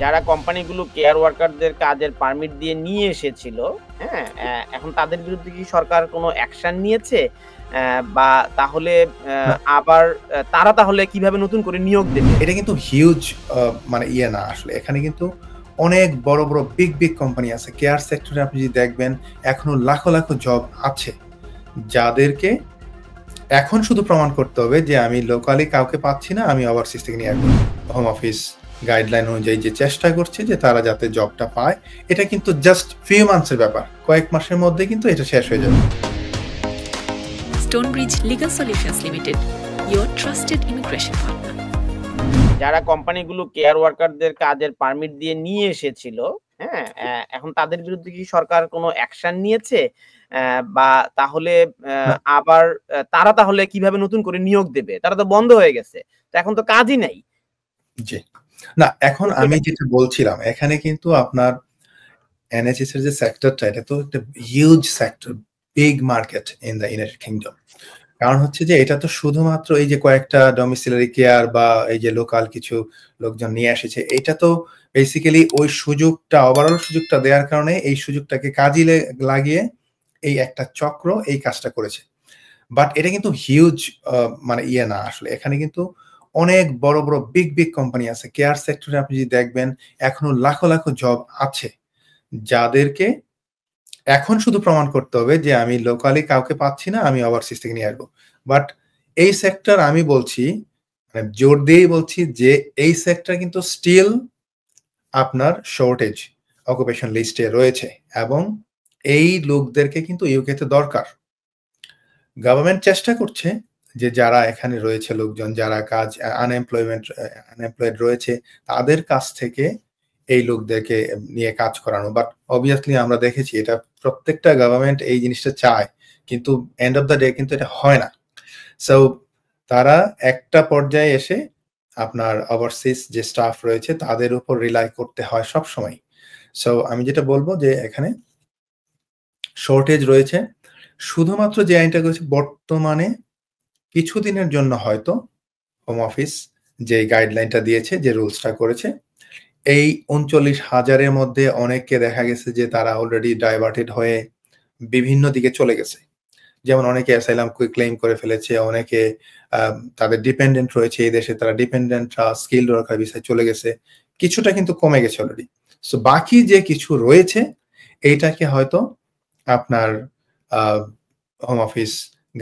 যারা কোম্পানিগুলো কেয়ার ওয়ার্কারদের কাজের পারমিট দিয়ে নিয়ে এসেছিল, হ্যাঁ? এখন তাদের বিরুদ্ধে কি সরকার কোনো অ্যাকশন নিয়েছে? বা তাহলে না, আবার তারা তাহলে কিভাবে নতুন করে নিয়োগ দেবে? এটা কিন্তু হিউজ মানে ইয়ে না আসলে। এখানে কিন্তু অনেক বড়, বড় বিগ কোম্পানি আছে। কেয়ার সেক্টরে আপনি যদি দেখবেন এখনো লাখো জব আছে। যাদেরকে এখন শুধু প্রমাণ করতে হবে যে আমি লোকালি কাউকে পাচ্ছি না, আমি ওভারসিজ থেকে নিয়ে আসবো। হোম অফিস গাইডলাইন অনুযায়ী যে চেষ্টা করছে যে তারা যাতে জবটা পায়, এটা কিন্তু জাস্ট ফিউ মান্থসের ব্যাপার। কয়েক মাসের মধ্যে কিন্তু এটা শেষ হয়ে যাবে। Stonebridge Legal Solutions Limited, your trusted immigration partner. যারা কোম্পানিগুলো কেয়ার ওয়ার্কারদের কাজের পারমিট দিয়ে নিয়ে এসেছিল, হ্যাঁ? এখন তাদের বিরুদ্ধে কি সরকার কোনো অ্যাকশন নিয়েছে? বা তাহলে না, আবার তারা তাহলে কিভাবে নতুন করে নিয়োগ দেবে? তারা তো বন্ধ হয়ে গেছে। তো এখন তো কাজই নাই। জি। না, এখন তো আমি সেটা যেটা বলছিলাম, এখানে কিন্তু আপনার এনএচএস এর যে সেক্টরটা, এটা তো একটা huge sector, big market in the United kingdom. কারণ হচ্ছে যে এটা তো শুধুমাত্র এই যে কয়েকটা ডোমিসিলারি কেয়ার বা এই যে লোকাল কিছু লোকজন নিয়ে এসেছে, এটা তো বেসিক্যালি ওই সুযোগটা, ওভারঅল সুযোগটা দেওয়ার কারণে এই সুযোগটাকে কাজে লাগিয়ে এই একটা চক্র এই কাজটা করেছে। বাট এটা কিন্তু হিউজ মানে ইয়ে না আসলে। এখানে কিন্তু অনেক বড় বিগ কোম্পানি আছে। কেয়ার সেক্টরে আপনি যদি দেখবেন এখনো লাখো জব আছে। যাদেরকে এখন শুধু প্রমাণ করতে হবে যে আমি লোকালি কাউকে পাচ্ছি না, আমি ওভারসিজ থেকে নিয়ে আসবো। বাট এই সেক্টর আমি বলছি, মানে জোর দিয়েই বলছি যে এই সেক্টর কিন্তু স্টিল আপনার শর্টেজ অকুপেশন লিস্টে রয়েছে এবং এই লোকদেরকে কিন্তু ইউকে তে দরকার। গভর্নমেন্ট চেষ্টা করছে যে যারা এখানে রয়েছে লোকজন, যারা কাজ আনএমপ্লয়েড রয়েছে, তাদের কাছ থেকে এই লোকদেরকে নিয়ে কাজ করানো। বাট অবভিয়াসলি আমরা দেখেছি এটা প্রত্যেকটা গভর্নমেন্ট এই জিনিসটা চায়, কিন্তু এন্ড অফ দ্য ডে কিন্তু এটা হয় না। সো তারা একটা পর্যায়ে এসে আপনার ওভারসিজ যে স্টাফ রয়েছে তাদের উপর রিলাই করতে হয় সবসময়। সো আমি যেটা বলবো যে এখানে শর্টেজ রয়েছে। শুধুমাত্র যে আইনটা করেছে বর্তমানে কিছুদিনের জন্য হয়তো হোম অফিস যে গাইডলাইনটা দিয়েছে, যে রুলসটা করেছে, এই ৩৯,০০০ এর মধ্যে অনেককে দেখা গেছে যে তারা অলরেডি ডাইভার্টেড হয়ে বিভিন্ন দিকে চলে গেছে। যেমন অনেকে অ্যাসাইলাম ক্লেইম করে ফেলেছে, অনেকে তাদের ডিপেন্ডেন্ট রয়েছে এই দেশে, তারা ডিপেন্ডেন্টরা স্কিলড ওয়ার্কার ভিসায় চলে গেছে। কিছুটা কিন্তু কমে গেছে অলরেডি। সো বাকি যে কিছু রয়েছে এইটাকে হয়তো আপনার আ হোম অফিস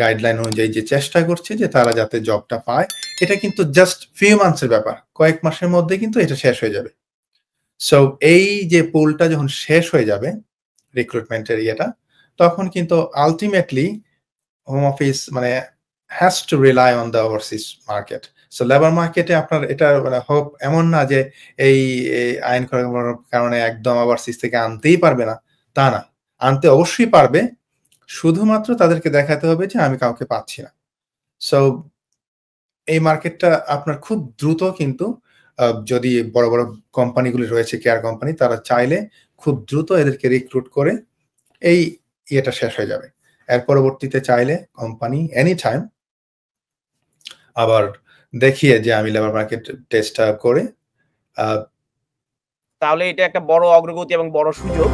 গাইডলাইন অনুযায়ী যে চেষ্টা করছে যে তারা যাতে জবটা পায়, এটা কিন্তু জাস্ট ফিউ মান্থস এর ব্যাপার। কয়েক মাসের মধ্যে কিন্তু এটা শেষ হয়ে যাবে। সো এই যে পুলটা যখন শেষ হয়ে যাবে রিক্রুটমেন্ট এর ইয়েটা, তখন কিন্তু আল্টিমেটলি হোম অফিস মানে has to rely on the overseas market. So labour মার্কেটে আপনার এটা মানে হোপ এমন না যে এই আইন করার কারণে একদম ওভারসিজ থেকে আনতেই পারবে না, তা না। আনতে অবশ্যই পারবে। শুধুমাত্র তাদেরকে দেখাতে হবে যে আমি কাউকে পাচ্ছি না। সো এই মার্কেটটা আপনার খুব দ্রুত কিন্তু যদি বড় কোম্পানিগুলি রয়েছে, কেয়ার কোম্পানি, তারা চাইলে খুব দ্রুত এদেরকে রিক্রুট করে এই ইয়েটা শেষ হয়ে যাবে। এর পরবর্তীতে চাইলে কোম্পানি এনি টাইম আবার দেখিয়ে যে আমি লেবার মার্কেট টেস্টটা করে আ তাহলে এটা একটা বড় অগ্রগতি এবং বড় সুযোগ।